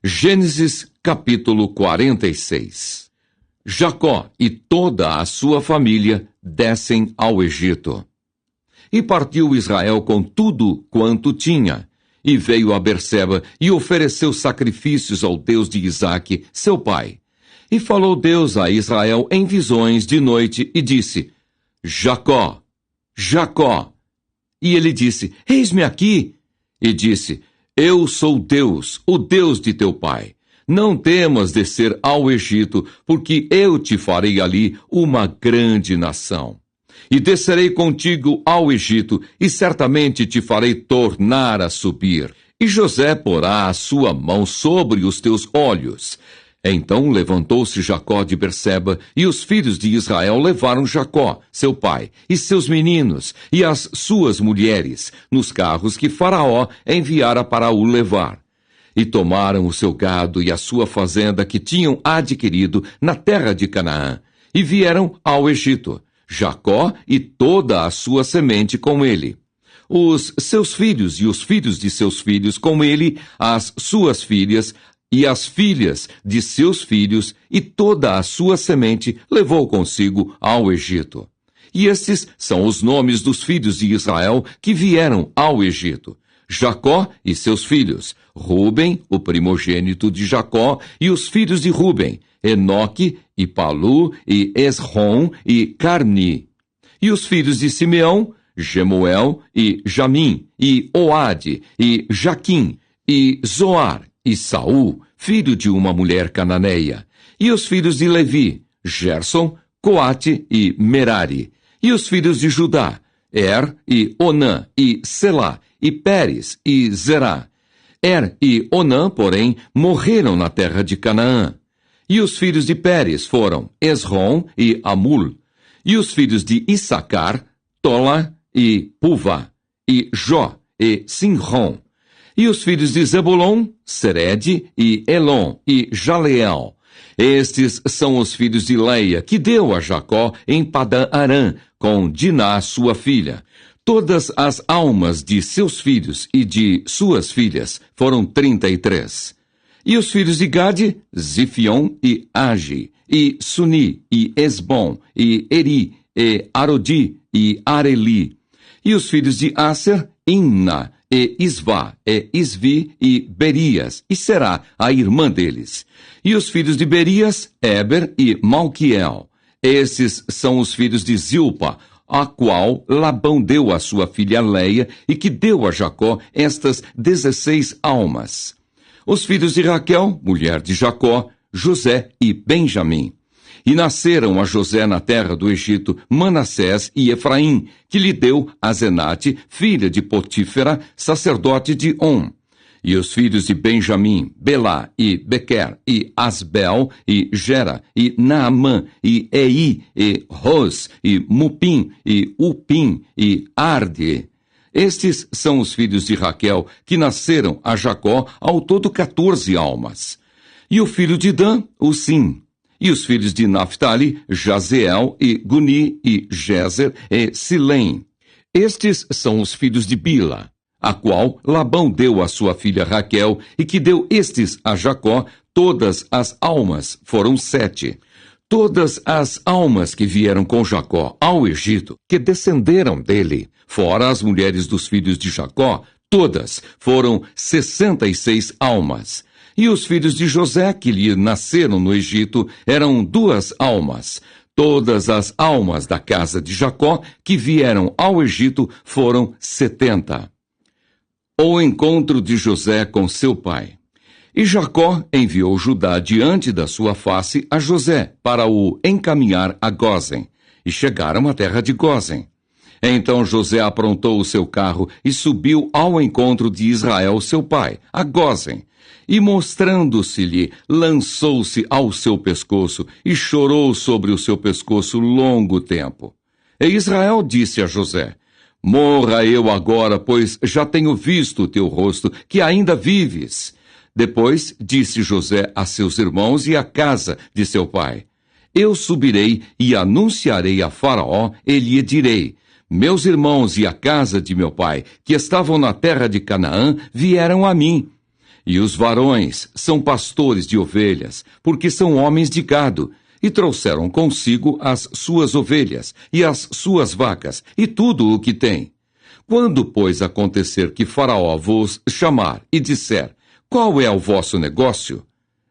Gênesis capítulo 46. Jacó e toda a sua família descem ao Egito. E partiu Israel com tudo quanto tinha, e veio a Berseba e ofereceu sacrifícios ao Deus de Isaque, seu pai. E falou Deus a Israel em visões de noite e disse: Jacó, Jacó. E ele disse: Eis-me aqui. E disse: Eu sou Deus, o Deus de teu pai. Não temas descer ao Egito, porque eu te farei ali uma grande nação. E descerei contigo ao Egito, e certamente te farei tornar a subir. E José porá a sua mão sobre os teus olhos. Então levantou-se Jacó de Berseba, e os filhos de Israel levaram Jacó, seu pai, e seus meninos, e as suas mulheres, nos carros que Faraó enviara para o levar. E tomaram o seu gado e a sua fazenda que tinham adquirido na terra de Canaã, e vieram ao Egito, Jacó e toda a sua semente com ele. Os seus filhos e os filhos de seus filhos com ele, as suas filhas, e as filhas de seus filhos, e toda a sua semente levou consigo ao Egito. E estes são os nomes dos filhos de Israel que vieram ao Egito: Jacó e seus filhos, Ruben, o primogênito de Jacó, e os filhos de Ruben, Enoque, e Palu, e Esrom, e Carni. E os filhos de Simeão, Gemuel, e Jamim, e Oade, e Jaquim, e Zoar, e Saul, filho de uma mulher cananeia. E os filhos de Levi, Gerson, Coate e Merari. E os filhos de Judá, e Onã, e Selá, e Pérez, e Zerá. E Onã, porém, morreram na terra de Canaã. E os filhos de Pérez foram Esrom e Amul. E os filhos de Issacar, Tola e Puvá, e Jó e Sinrom. E os filhos de Zebulon, Sered e Elon e Jaleel. Estes são os filhos de Leia, que deu a Jacó em Padã-Arã, com Diná, sua filha. Todas as almas de seus filhos e de suas filhas foram 33. E os filhos de Gade, Zifion e Agi, e Suni, e Esbom, e Eri, e Arodi, e Areli. E os filhos de Aser, Inna, e Isvá, e Isvi, e Berias, e Será a irmã deles. E os filhos de Berias, Eber e Malquiel. Esses são os filhos de Zilpa, a qual Labão deu a sua filha Leia, e que deu a Jacó estas 16 almas. Os filhos de Raquel, mulher de Jacó, José e Benjamim. E nasceram a José na terra do Egito Manassés e Efraim, que lhe deu Azenate, filha de Potífera, sacerdote de On. E os filhos de Benjamim, Belá e Bequer, e Asbel, e Gera, e Naamã, e Ei, e Ros, e Mupim, e Upim, e Arde. Estes são os filhos de Raquel, que nasceram a Jacó, ao todo 14 almas. E o filho de Dan, Usim. E os filhos de Naphtali, Jazeel, e Guni, e Jezer, e Silém. Estes são os filhos de Bila, a qual Labão deu a sua filha Raquel, e que deu estes a Jacó. Todas as almas foram 7. Todas as almas que vieram com Jacó ao Egito, que descenderam dele, fora as mulheres dos filhos de Jacó, todas foram 66 almas. E os filhos de José, que lhe nasceram no Egito, eram 2 almas. Todas as almas da casa de Jacó que vieram ao Egito foram 70. O encontro de José com seu pai. E Jacó enviou Judá diante da sua face a José, para o encaminhar a Gósen. E chegaram à terra de Gósen. Então José aprontou o seu carro e subiu ao encontro de Israel, seu pai, a Gósen. E mostrando-se-lhe, lançou-se ao seu pescoço e chorou sobre o seu pescoço longo tempo. E Israel disse a José: Morra eu agora, pois já tenho visto o teu rosto, que ainda vives. Depois disse José a seus irmãos e à casa de seu pai: Eu subirei e anunciarei a Faraó, e lhe direi: Meus irmãos e a casa de meu pai, que estavam na terra de Canaã, vieram a mim. E os varões são pastores de ovelhas, porque são homens de gado, e trouxeram consigo as suas ovelhas, e as suas vacas, e tudo o que têm. Quando, pois, acontecer que Faraó vos chamar e disser, qual é o vosso negócio?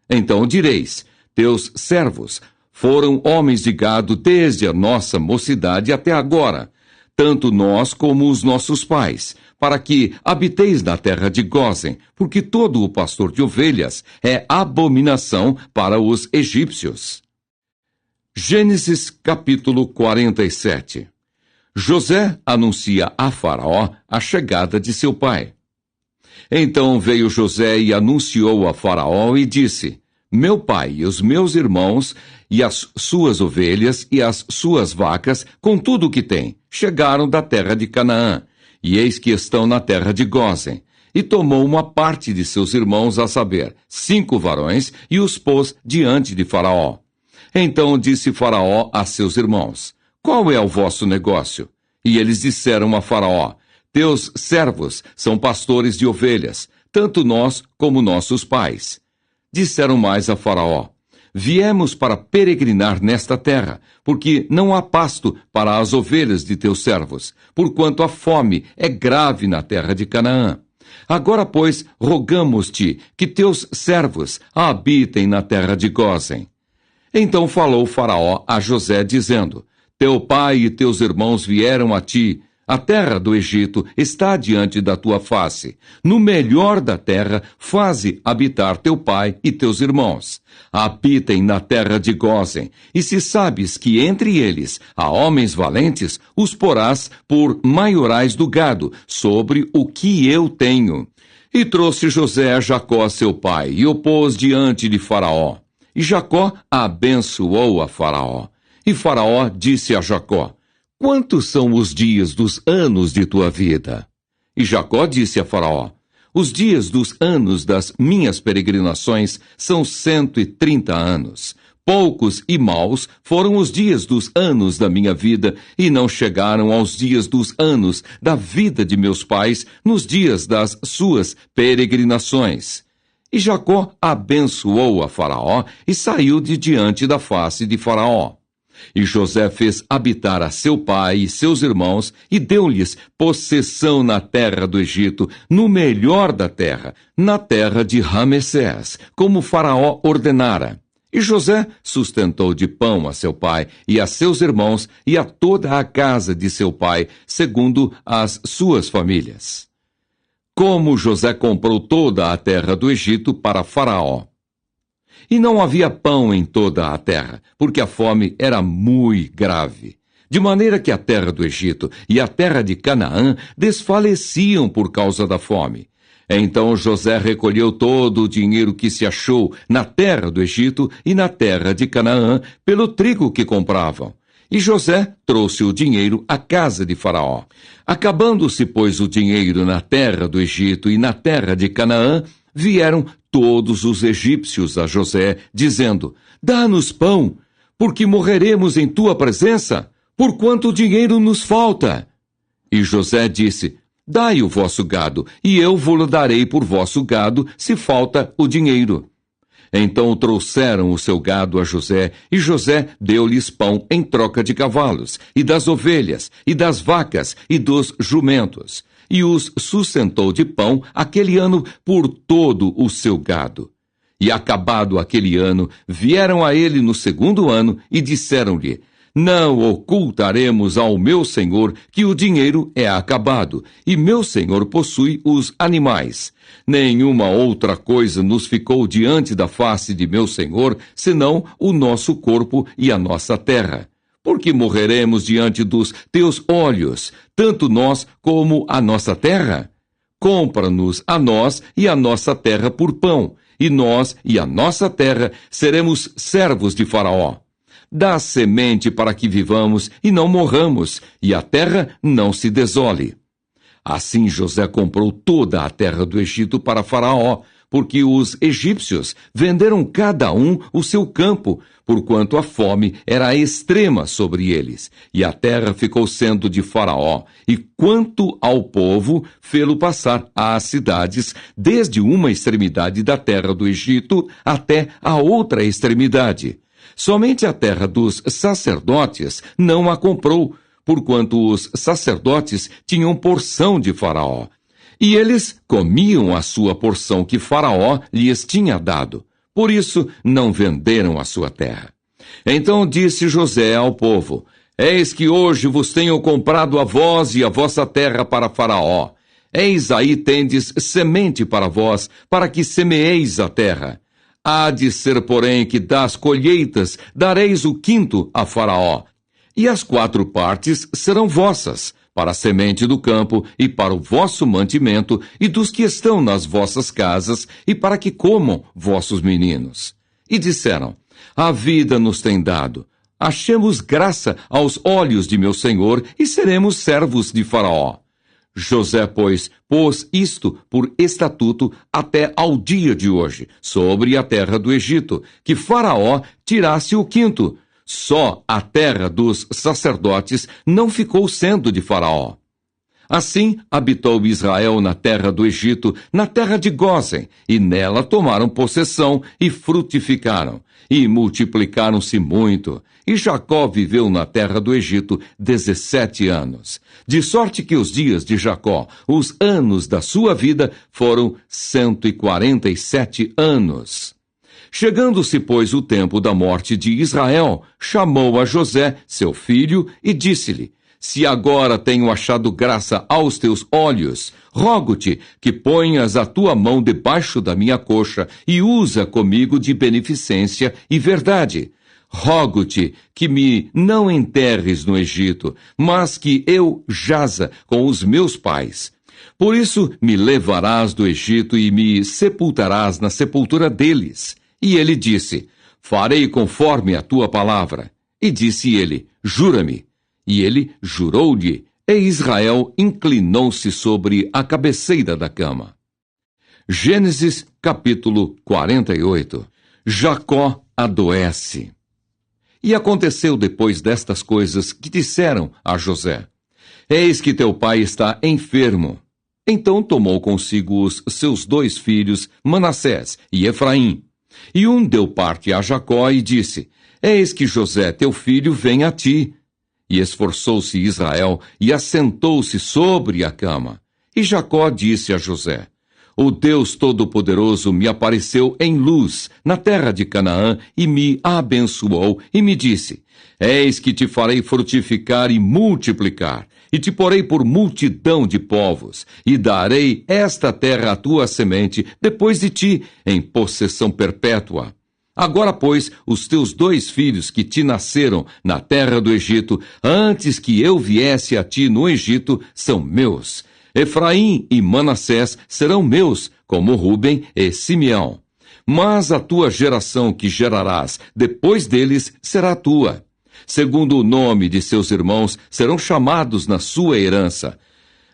Então direis, teus servos foram homens de gado desde a nossa mocidade até agora, tanto nós como os nossos pais, para que habiteis na terra de Gósen, porque todo o pastor de ovelhas é abominação para os egípcios. Gênesis capítulo 47. José anuncia a Faraó a chegada de seu pai. Então veio José e anunciou a Faraó e disse, meu pai e os meus irmãos e as suas ovelhas e as suas vacas, com tudo o que têm, chegaram da terra de Canaã, e eis que estão na terra de Gósen. E tomou uma parte de seus irmãos, a saber, 5 varões, e os pôs diante de Faraó. Então disse Faraó a seus irmãos, qual é o vosso negócio? E eles disseram a Faraó, teus servos são pastores de ovelhas, tanto nós como nossos pais. Disseram mais a Faraó, viemos para peregrinar nesta terra, porque não há pasto para as ovelhas de teus servos, porquanto a fome é grave na terra de Canaã. Agora, pois, rogamos-te que teus servos habitem na terra de Gósen. Então falou Faraó a José, dizendo, teu pai e teus irmãos vieram a ti, a terra do Egito está diante da tua face. No melhor da terra, faze habitar teu pai e teus irmãos. Habitem na terra de Gósen, e se sabes que entre eles há homens valentes, os porás por maiorais do gado, sobre o que eu tenho. E trouxe José a Jacó, seu pai, e o pôs diante de Faraó. E Jacó abençoou a Faraó. E Faraó disse a Jacó, quantos são os dias dos anos de tua vida? E Jacó disse a Faraó, os dias dos anos das minhas peregrinações são 130 anos. Poucos e maus foram os dias dos anos da minha vida, e não chegaram aos dias dos anos da vida de meus pais, nos dias das suas peregrinações. E Jacó abençoou a Faraó e saiu de diante da face de Faraó. E José fez habitar a seu pai e seus irmãos e deu-lhes possessão na terra do Egito, no melhor da terra, na terra de Ramessés, como Faraó ordenara. E José sustentou de pão a seu pai e a seus irmãos e a toda a casa de seu pai, segundo as suas famílias. Como José comprou toda a terra do Egito para Faraó. E não havia pão em toda a terra, porque a fome era muito grave. De maneira que a terra do Egito e a terra de Canaã desfaleciam por causa da fome. Então José recolheu todo o dinheiro que se achou na terra do Egito e na terra de Canaã pelo trigo que compravam. E José trouxe o dinheiro à casa de Faraó. Acabando-se, pois, o dinheiro na terra do Egito e na terra de Canaã, vieram todos os egípcios a José, dizendo, dá-nos pão, porque morreremos em tua presença, porquanto o dinheiro nos falta. E José disse, dai o vosso gado, e eu vou-lo darei por vosso gado, se falta o dinheiro. Então trouxeram o seu gado a José, e José deu-lhes pão em troca de cavalos, e das ovelhas, e das vacas, e dos jumentos, e os sustentou de pão aquele ano por todo o seu gado. E acabado aquele ano, vieram a ele no segundo ano, e disseram-lhe, não ocultaremos ao meu senhor que o dinheiro é acabado, e meu senhor possui os animais. Nenhuma outra coisa nos ficou diante da face de meu senhor, senão o nosso corpo e a nossa terra. Porque morreremos diante dos teus olhos, tanto nós como a nossa terra? Compra-nos a nós e a nossa terra por pão, e nós e a nossa terra seremos servos de Faraó. Dá semente para que vivamos e não morramos, e a terra não se desole. Assim José comprou toda a terra do Egito para Faraó, porque os egípcios venderam cada um o seu campo, porquanto a fome era extrema sobre eles, e a terra ficou sendo de Faraó, e quanto ao povo, fê-lo passar às cidades, desde uma extremidade da terra do Egito até a outra extremidade. Somente a terra dos sacerdotes não a comprou, porquanto os sacerdotes tinham porção de Faraó, e eles comiam a sua porção que Faraó lhes tinha dado. Por isso, não venderam a sua terra. Então disse José ao povo: Eis que hoje vos tenho comprado a vós e a vossa terra para Faraó. Eis aí tendes semente para vós, para que semeeis a terra. Há de ser, porém, que das colheitas dareis o quinto a Faraó, e as 4 partes serão vossas, para a semente do campo e para o vosso mantimento e dos que estão nas vossas casas e para que comam vossos meninos. E disseram: A vida nos tem dado. Achemos graça aos olhos de meu senhor e seremos servos de Faraó. José, pois, pôs isto por estatuto até ao dia de hoje, sobre a terra do Egito, que Faraó tirasse o quinto. Só a terra dos sacerdotes não ficou sendo de Faraó. Assim habitou Israel na terra do Egito, na terra de Gósen, e nela tomaram possessão e frutificaram, e multiplicaram-se muito. E Jacó viveu na terra do Egito 17 anos. De sorte que os dias de Jacó, os anos da sua vida, foram 147 anos. Chegando-se, pois, o tempo da morte de Israel, chamou a José, seu filho, e disse-lhe: Se agora tenho achado graça aos teus olhos, rogo-te que ponhas a tua mão debaixo da minha coxa e usa comigo de beneficência e verdade. Rogo-te que me não enterres no Egito, mas que eu jaza com os meus pais. Por isso me levarás do Egito e me sepultarás na sepultura deles. E ele disse: Farei conforme a tua palavra. E disse ele: Jura-me. E ele jurou-lhe, e Israel inclinou-se sobre a cabeceira da cama. Gênesis capítulo 48. Jacó adoece. E aconteceu depois destas coisas que disseram a José: Eis que teu pai está enfermo. Então tomou consigo os seus 2 filhos, Manassés e Efraim. E um deu parte a Jacó e disse: Eis que José, teu filho, vem a ti. E esforçou-se Israel e assentou-se sobre a cama. E Jacó disse a José: O Deus Todo-Poderoso me apareceu em luz na terra de Canaã e me abençoou e me disse: Eis que te farei frutificar e multiplicar, e te porei por multidão de povos, e darei esta terra à tua semente depois de ti, em possessão perpétua. Agora, pois, os teus 2 filhos que te nasceram na terra do Egito, antes que eu viesse a ti no Egito, são meus. Efraim e Manassés serão meus, como Ruben e Simeão. Mas a tua geração que gerarás depois deles será tua. Segundo o nome de seus irmãos, serão chamados na sua herança.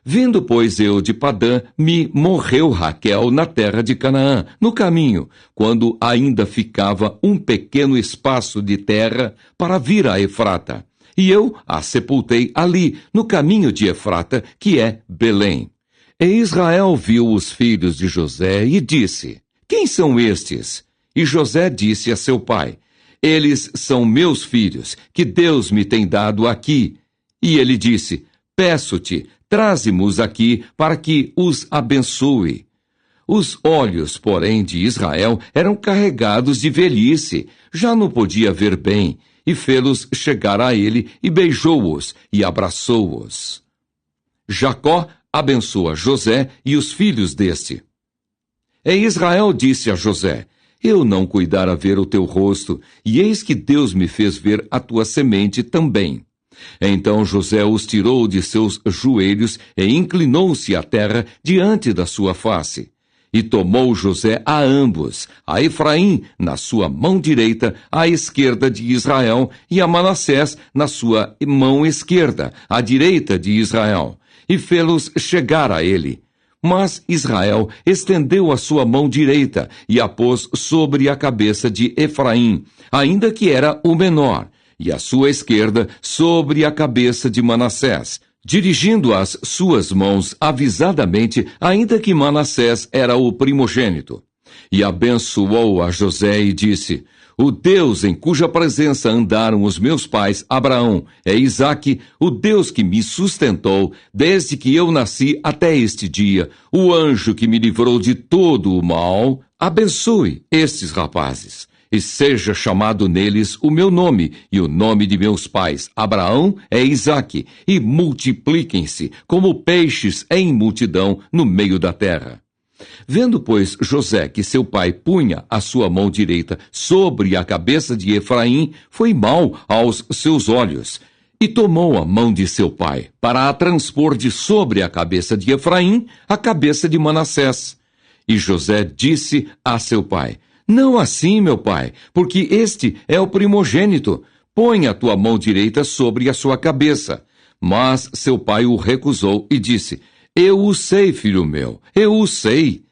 Vindo, pois, eu de Padã, me morreu Raquel na terra de Canaã, no caminho, quando ainda ficava um pequeno espaço de terra para vir a Efrata. E eu a sepultei ali, no caminho de Efrata, que é Belém. E Israel viu os filhos de José e disse: Quem são estes? E José disse a seu pai: Eles são meus filhos, que Deus me tem dado aqui. E ele disse: Peço-te, traze-mos aqui para que os abençoe. Os olhos, porém, de Israel eram carregados de velhice, já não podia ver bem, e fê-los chegar a ele, e beijou-os, e abraçou-os. Jacó abençoa José e os filhos deste. E Israel disse a José: Eu não cuidara ver o teu rosto, e eis que Deus me fez ver a tua semente também. Então José os tirou de seus joelhos e inclinou-se à terra diante da sua face. E tomou José a ambos, a Efraim na sua mão direita, à esquerda de Israel, e a Manassés na sua mão esquerda, à direita de Israel, e fê-los chegar a ele. Mas Israel estendeu a sua mão direita e a pôs sobre a cabeça de Efraim, ainda que era o menor, e a sua esquerda sobre a cabeça de Manassés, dirigindo as suas mãos avisadamente, ainda que Manassés era o primogênito. E abençoou a José e disse: o Deus em cuja presença andaram os meus pais, Abraão e Isaque, o Deus que me sustentou desde que eu nasci até este dia, o anjo que me livrou de todo o mal, abençoe estes rapazes, e seja chamado neles o meu nome e o nome de meus pais, Abraão e Isaque, e multipliquem-se como peixes em multidão no meio da terra. Vendo, pois, José que seu pai punha a sua mão direita sobre a cabeça de Efraim, foi mau aos seus olhos, e tomou a mão de seu pai, para a transpor de sobre a cabeça de Efraim a cabeça de Manassés. E José disse a seu pai: não assim, meu pai, porque este é o primogênito. Põe a tua mão direita sobre a sua cabeça. Mas seu pai o recusou e disse: eu o sei, filho meu, eu o sei.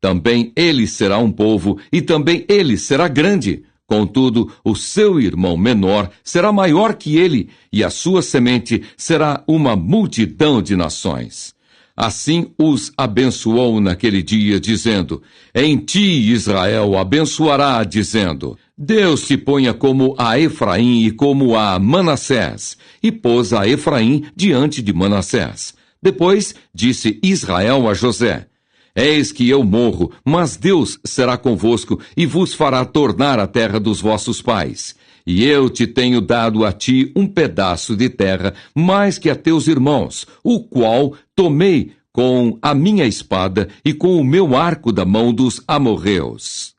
Também ele será um povo, e também ele será grande. Contudo, o seu irmão menor será maior que ele, e a sua semente será uma multidão de nações. Assim os abençoou naquele dia, dizendo: em ti Israel abençoará, dizendo: Deus te ponha como a Efraim e como a Manassés. E pôs a Efraim diante de Manassés. Depois disse Israel a José: eis que eu morro, mas Deus será convosco e vos fará tornar a terra dos vossos pais. E eu te tenho dado a ti um pedaço de terra mais que a teus irmãos, o qual tomei com a minha espada e com o meu arco da mão dos amorreus.